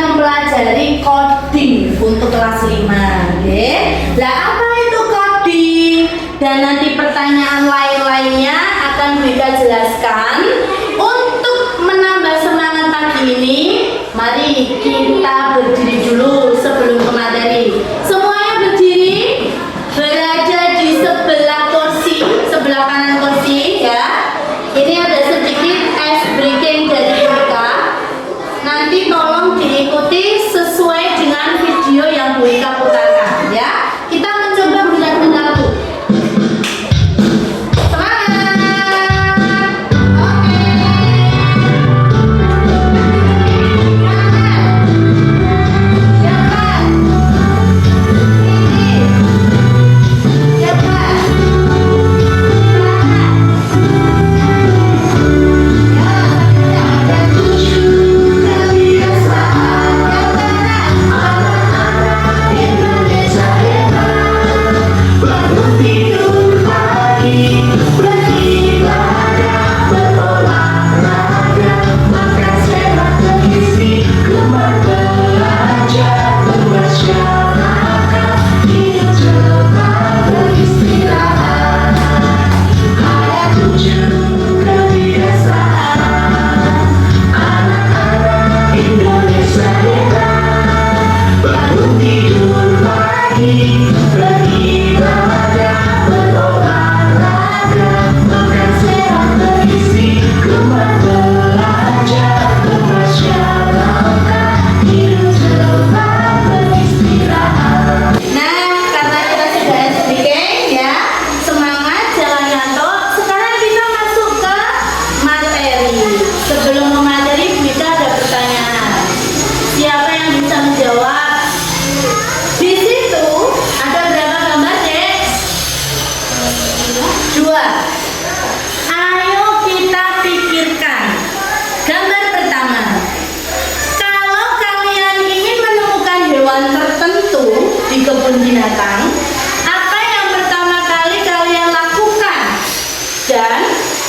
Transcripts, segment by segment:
mempelajari coding untuk kelas 5. Oke. Lah apa itu coding? Dan nanti pertanyaan lain-lainnya akan Wika jelaskan. Untuk menambah semangat pagi ini, mari kita berdiri dulu sebelum ke materi. Semuanya berdiri, berada di sebelah kursi, sebelah kanan kursi ya. Ini ada sedikit ice breaking dari Wika. Nanti tolong diikuti sesuai dengan video yang Wika putarkan ya. Kita mencoba benar-benar.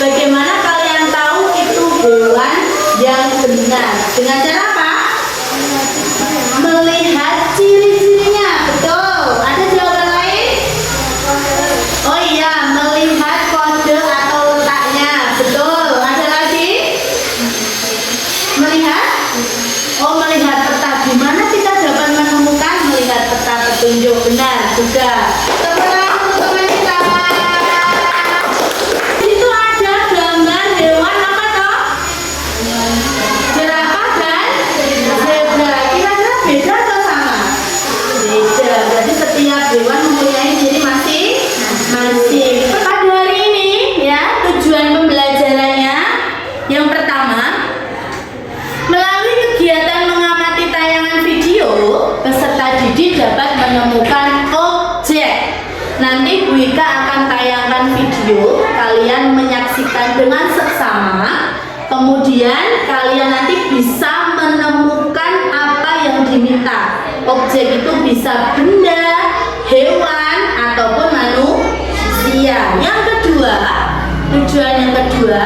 Bagaimana kalian tahu itu hewan yang benar? Dengan cara apa? Melihat ciri-cirinya. Betul. Ada jawaban lain? Oh iya, melihat kode atau letaknya. Betul. Ada lagi? Melihat? Oh, melihat peta. Gimana kita dapat menemukan melihat peta petunjuk? Benar juga. Hewan mempunyai ciri masing-masing. Pada hari ini ya, tujuan pembelajarannya yang pertama, melalui kegiatan mengamati tayangan video, peserta didik dapat menemukan objek. Nanti Wika akan tayangkan video, kalian menyaksikan dengan seksama. Kemudian kalian nanti bisa menemukan apa yang diminta. Objek itu bisa benda, hewan, ataupun manusia. Yang kedua, tujuan yang kedua,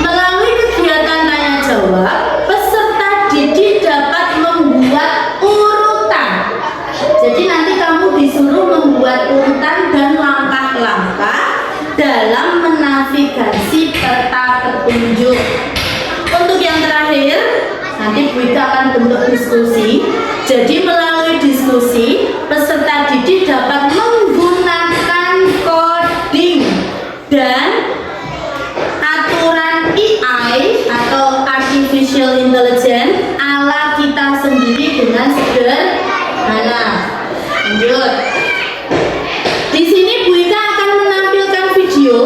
melalui kegiatan tanya jawab, peserta didik dapat membuat urutan. Jadi nanti kamu disuruh membuat urutan dan langkah-langkah dalam menavigasi peta petunjuk. Untuk yang terakhir, nanti Wika akan bentuk diskusi. Jadi melalui diskusi, peserta didik dapat menggunakan coding dan aturan AI atau Artificial Intelligence ala kita sendiri dengan sederhana. Lanjut. Di sini Wika akan menampilkan video,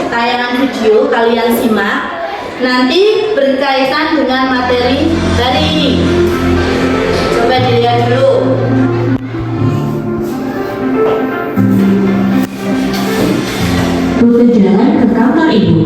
tayangan video, kalian simak. Nanti berkaitan dengan materi hari ini. Coba dilihat dulu. Rute jalan ke kamar ibu.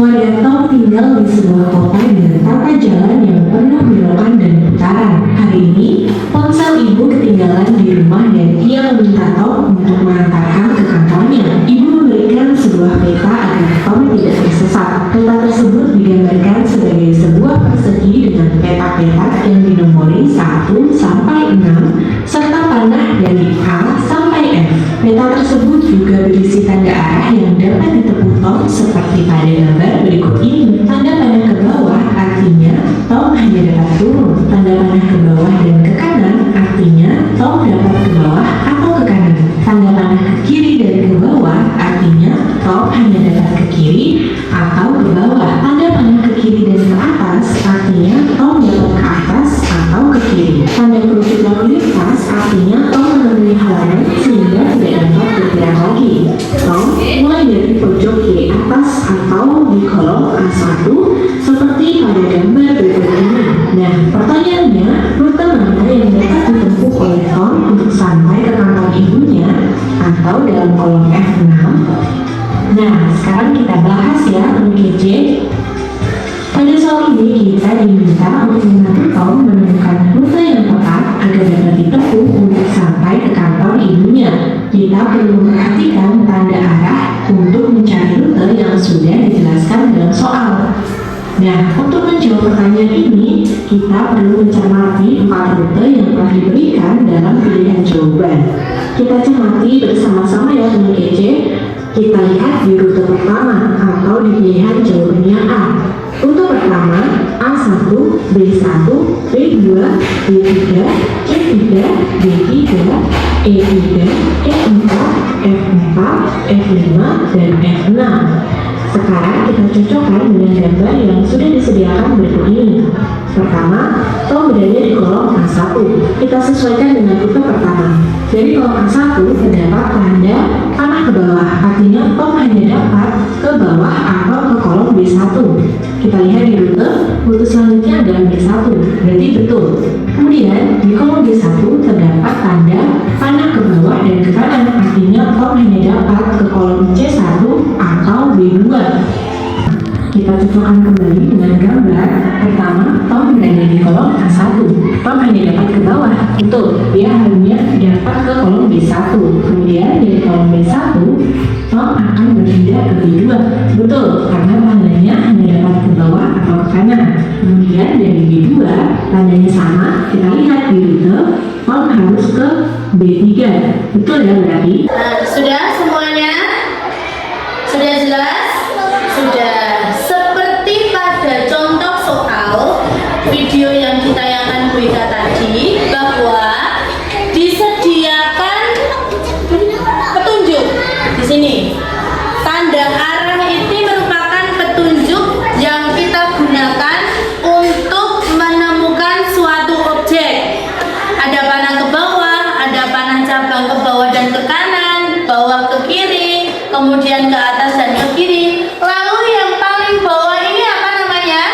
Waryanto tinggal di sebuah kota dengan tata jalan yang penuh belokan dan putaran. Hari ini, ponsel ibu ketinggalan di rumah dan ia meminta Tom untuk mengantarkan ke kantornya. Ibu memberikan sebuah peta agar Tom tidak tersesat. Peta tersebut digambarkan sebagai sebuah persegi dengan peta-peta yang dinomori 1, 1 sampai 6 serta panah dari A sampai F. Peta tersebut juga berisi tanda arah yang dapat ditempuh Tom seperti pada gambar berikut ini. Tanda panah ke bawah artinya Tom hanya dapat turun. Tanda panah ke bawah dan ke kanan artinya Tom dapat ke bawah atau ke kanan. Tanda panah ke kiri dan ke bawah artinya Tom hanya dapat ke kiri atau ke bawah. Tanda panah ke kiri dan ke atas artinya Tom dapat ke atas atau ke kiri. Tanda kerucut lalu lintas artinya Tom menemui halaman sehingga tidak dapat bergerak lagi. Tom mulai dari pojok kiri atas atau di kolom A1 seperti pada gambar berikut ini. Nah, pertanyaannya, rute mana yang dapat ditempuh oleh Tom untuk sampai ke kantor ibunya atau dalam kolom F6? Nah, sekarang kita bahas ya, anak kece. Pada soal ini kita diminta untuk membantu Tom menemukan rute yang tepat agar dapat ditempuh untuk sampai ke kantor ibunya. Kita perlu memperhatikan tanda arah untuk mencari rute yang sudah dijelaskan dalam soal. Nah, untuk menjawab pertanyaan ini, kita perlu mencermati 4 rute yang telah diberikan dalam pilihan jawaban. Kita cermati bersama-sama ya teman kece. Kita lihat di rute pertama atau di pilihan jawabannya A. Rute pertama A1, B1, B2, B3, C3, D3, E3, E4, F4, F5, dan F6. Sekarang kita cocokkan dengan gambar yang sudah disediakan berikut ini. Pertama, Tom berada di kolom A1. Kita sesuaikan dengan rute pertama. Dari kolom A1 terdapat tanda panah ke bawah, artinya Tom hanya dapat ke bawah atau ke kolom B1. Kita lihat di rute selanjutnya adalah B1, berarti betul. Kemudian di kolom B1 terdapat tanda panah ke bawah dan ke kanan, artinya Tom hanya dapat ke kolom C1 atau B2. Kita cocokkan kembali dengan gambar. Pertama, Tom berada di kolom A1. Tom hanya dapat ke bawah, betul. Dia hanya dapat ke kolom B1. Kemudian dari kolom B1, Tom akan berpindah ke B2. Betul, karena tandanya hanya dapat ke bawah atau ke kanan. Kemudian dari B2, tandanya sama. Kita lihat di rute, Tom harus ke B3. Betul ya berarti? Sudah semuanya? Sudah jelas? Sudah. Seperti pada contoh soal video yang ditayangkan Bu Ika tadi, bahwa disediakan petunjuk di sini. Tanda arah ini merupakan petunjuk yang kita gunakan untuk menemukan suatu objek. Ada panah ke bawah, ada panah cabang ke bawah dan ke kanan, bawah ke kiri, kemudian ke atas dan ke kiri. Lalu yang paling bawah ini apa namanya?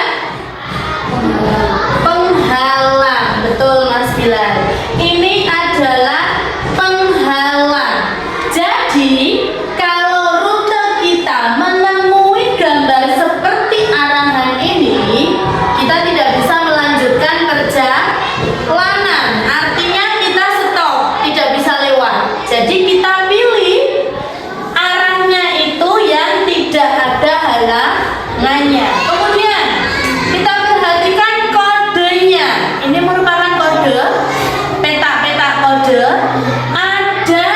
Penghalang. Betul Mas Bilal. Ini adalah penghalang. Jadi kalau rute kita menemui gambar seperti arahan ini, kita tidak bisa melanjutkan perjalanan. Artinya kita stop, tidak bisa lewat. Jadi kita pilih arahnya itu yang tidak ada halangannya. Kemudian kita perhatikan kodenya. Ini merupakan kode peta kode. Ada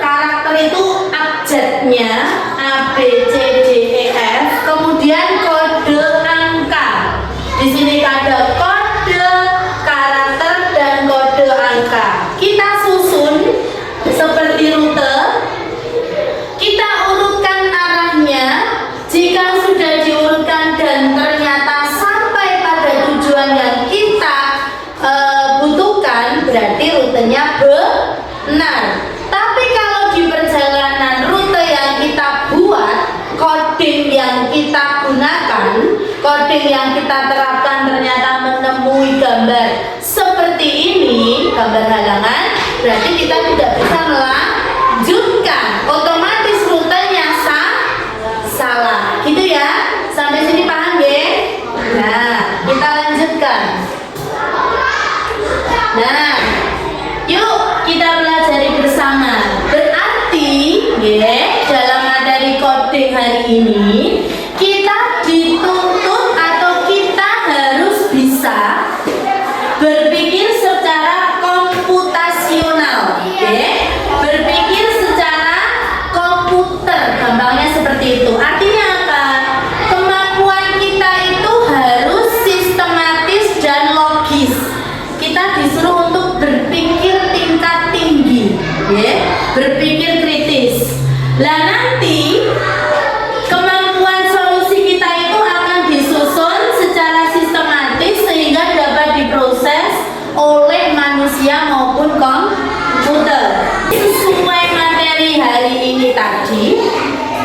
karakter itu abjadnya A, B, C, D, E, F. Kemudian kode angka. Di sini ada kode, karakter, dan kode angka. Kita susun seperti rute. Kita urutkan arahnya. Jika sudah diurutkan dan ternyata sampai pada tujuan yang kita butuhkan, berarti rutenya benar. Tapi kalau di perjalanan rute yang kita buat, coding yang kita gunakan, coding yang kita terapkan ternyata menemui gambar seperti ini, gambar halangan, berarti kita tidak bisa melanjutkan. Otomatis rutenya salah. Gitu ya. Sampai sini paham ya? Nah, kita lanjutkan. Nah, yuk kita pelajari bersama. Berarti ya, dalam materi coding hari ini kita dituntut atau kita harus bisa tadi,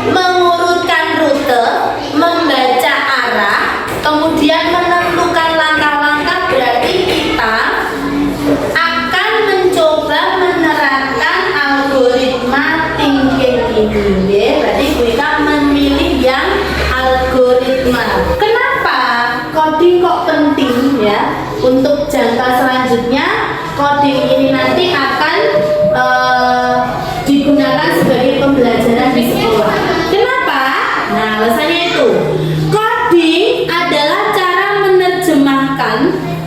mengurutkan rute, membaca arah, kemudian menentukan langkah-langkah, berarti kita akan mencoba menerapkan algoritma thinking ini. Ya. Berarti kita memilih yang algoritma. Kenapa coding kok penting ya? Untuk jangka selanjutnya, coding ini nanti akan digunakan sebagai pembelajaran di sekolah. Kenapa? Nah, alasannya itu coding adalah cara menerjemahkan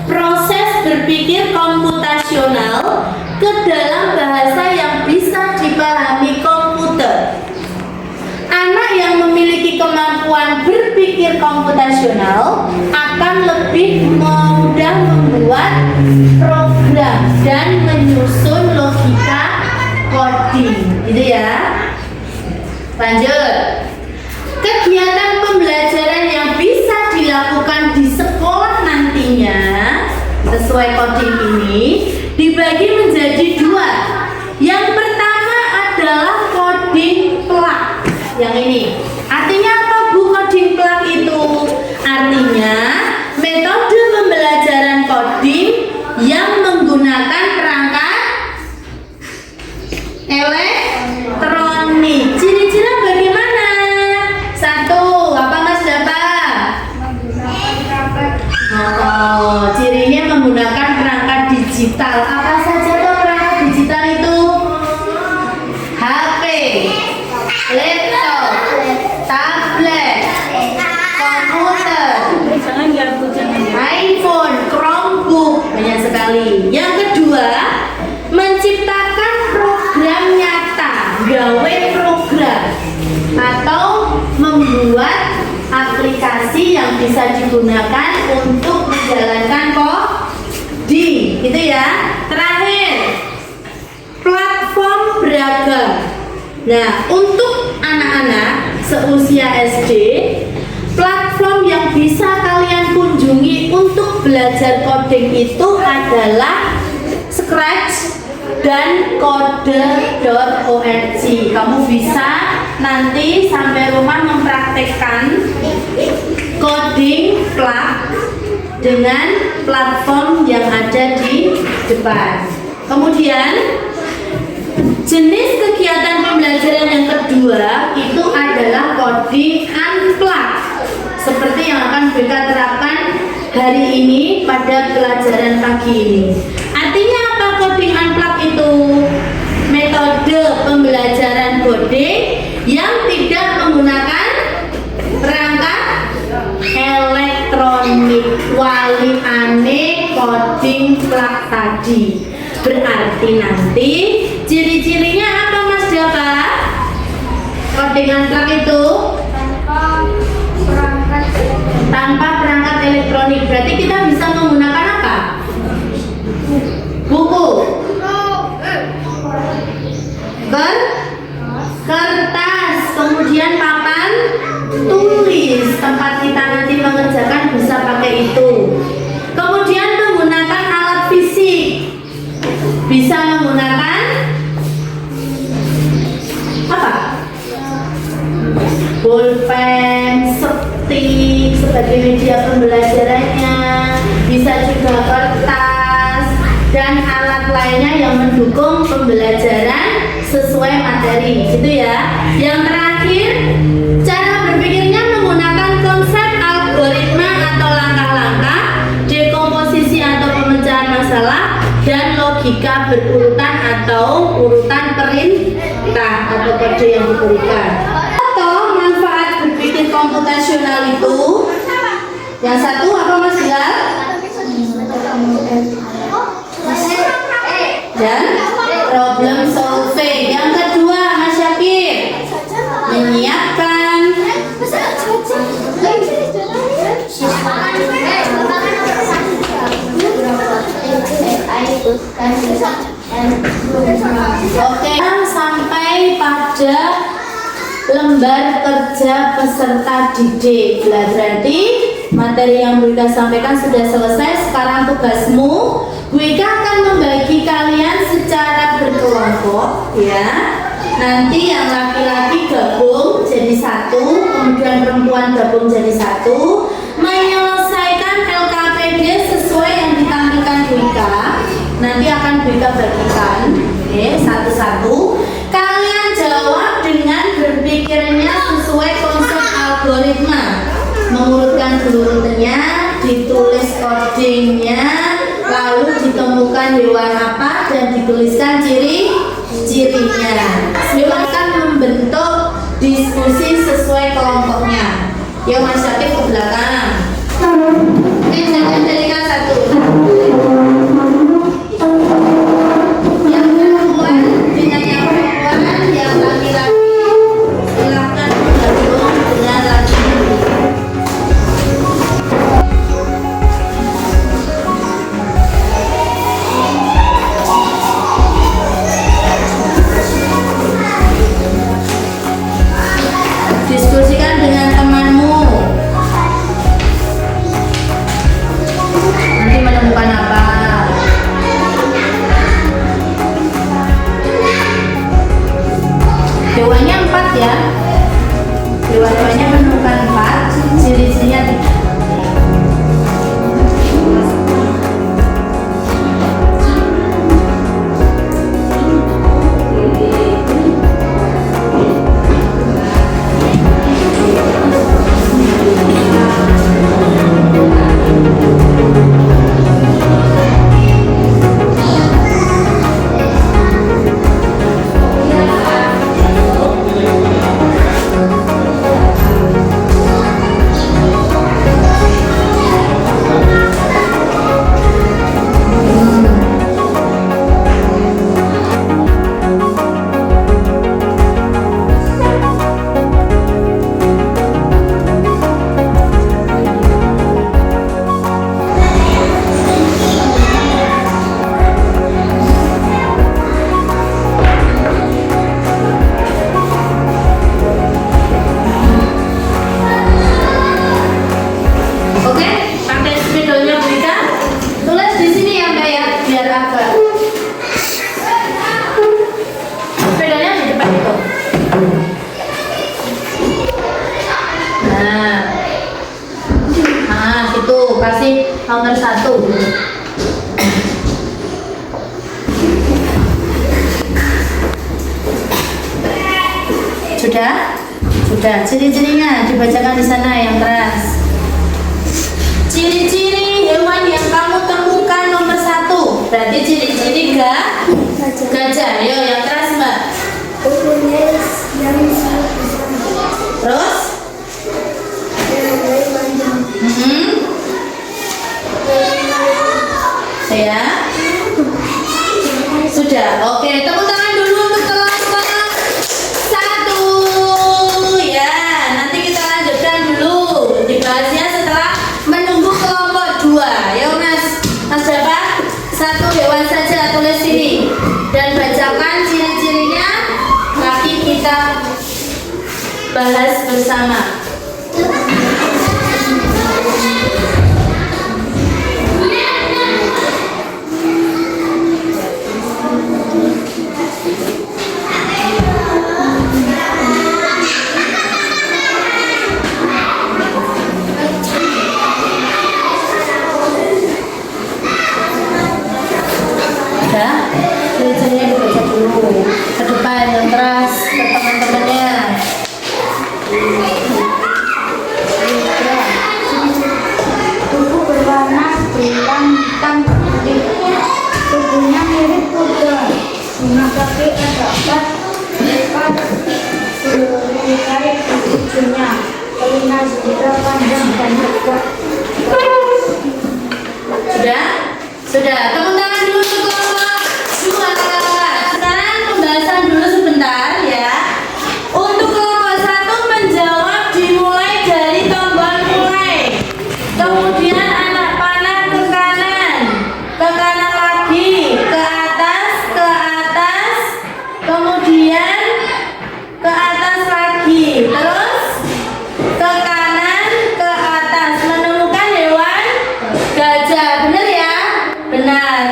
proses berpikir komputasional ke dalam bahasa yang bisa dipahami komputer. Anak yang memiliki kemampuan berpikir komputasional akan lebih mudah membuat program dan menyusun logika coding, gitu ya. Lanjut. Kegiatan pembelajaran yang bisa dilakukan di sekolah nantinya sesuai coding ini dibagi menjadi dua. Yang pertama adalah coding plug. Yang ini. Artinya apa Bu coding plug itu? Artinya metode pembelajaran coding yang menggunakan perangkat elektronik. Ciri-ciri bagaimana? Satu, apa Mas dapat? Oh, cirinya menggunakan perangkat digital. Apa saja tuh perangkat digital itu? HP, laptop, tablet, komputer, iPhone, Chromebook, banyak sekali. Yang kedua, menciptakan program nyata, gawe program, atau membuat aplikasi yang bisa digunakan untuk menjalankan coding, gitu ya. Terakhir, platform beragam. Nah, untuk anak-anak seusia SD, platform yang bisa kalian kunjungi untuk belajar coding itu adalah Scratch dan Code.org. Kamu bisa nanti sampai rumah mempraktekkan coding plug dengan platform yang ada di depan. Kemudian jenis kegiatan pembelajaran yang kedua itu adalah coding unplugged, seperti yang akan BK terapkan hari ini pada pelajaran pagi ini. Artinya apa coding unplugged itu? Metode pembelajaran coding yang tidak menggunakan perangkat elektronik, wali aneh coding plug tadi. Berarti nanti ciri-cirinya apa Mas Dapa? Coding unplugged itu tanpa perangkat elektronik. Berarti kita bisa menggunakan apa? Buku, kertas, kemudian papan tulis. Tempat kita nanti mengerjakan bisa pakai itu. Kemudian menggunakan alat fisik, bisa menggunakan apa? Bolpen, stick sebagai media pembelajarannya, bisa juga kertas dan alat lainnya yang mendukung pembelajaran sesuai materi, gitu ya. Yang terakhir, cara berpikirnya menggunakan konsep algoritma atau langkah-langkah, dekomposisi atau pemecahan masalah, dan logika berurutan atau urutan perintah atau kode yang diberikan. Atau manfaat berpikir komputasional itu, yang satu apa Mas Bilal? Dan problem solving. Yang kedua Mas Syakir, menyiapkan Oke, sampai pada lembar kerja peserta didik. Berarti materi yang Bu Ika sampaikan sudah selesai. Sekarang tugasmu, Bu Ika akan membagi kalian secara berkelompok, ya. nanti yang laki-laki gabung jadi satu, kemudian perempuan gabung jadi satu, menyelesaikan LKPD sesuai yang ditampilkan Bu Ika. Nanti akan Bu Ika bagikan, oke, satu-satu. Kalian jawab dengan berpikirnya sesuai konsep algoritma, mengurutkan urutannya, ditulis codingnya, lalu ditemukan hewan apa dan dituliskan ciri-cirinya. Silakan membentuk diskusi sesuai kelompoknya. Ya Mas Syakir ke belakang. Jangan jadikan satu. Yang perempuan dengan yang perempuan, yang laki-laki silakan bergabung dengan laki-laki. Diskusikan dengan temanmu. Nanti menemukan apa? Hewannya 4 ya. Hewan-hewannya menemukan 4, ciri-cirinya 3. Kasih nomor 1. Sudah? Sudah. Ciri-cirinya dibacakan di sana yang keras. Ciri-ciri hewan yang kamu temukan nomor 1. Berarti ciri-ciri gajah. Yo, yang keras Mbak. Terus? Ya. Sudah. Oke, tepuk tangan dulu untuk kelompok 1. Ya, nanti kita lanjutkan dulu dibahasnya setelah menunggu kelompok 2. Ya, Mas Japa, 1 hewan saja tulis sini dan bacakan ciri-cirinya. Nanti kita bahas bersama. Ciri-cirinya dibaca dulu ke depan yang keras ke teman-temannya. Tubuh berwarna belang hitam putih. Tubuhnya mirip kuda. Bunga kaki ada 4 ekor seluruh tarik di ujungnya. Telinga zebra panjang dan lebar. Sudah? Sudah. Tepuk tangan dulu untuk kelompok 2. Sekarang pembahasan dulu sebentar ya. Untuk kelompok 1 menjawab dimulai dari tombol mulai. Kemudian anak panah ke kanan lagi, ke atas, kemudian ke atas lagi, terus ke kanan, ke atas, menemukan hewan gajah. Benar ya? Benar.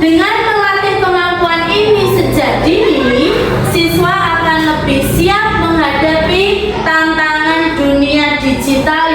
Dengan melatih kemampuan ini sejak dini, siswa akan lebih siap menghadapi tantangan dunia digital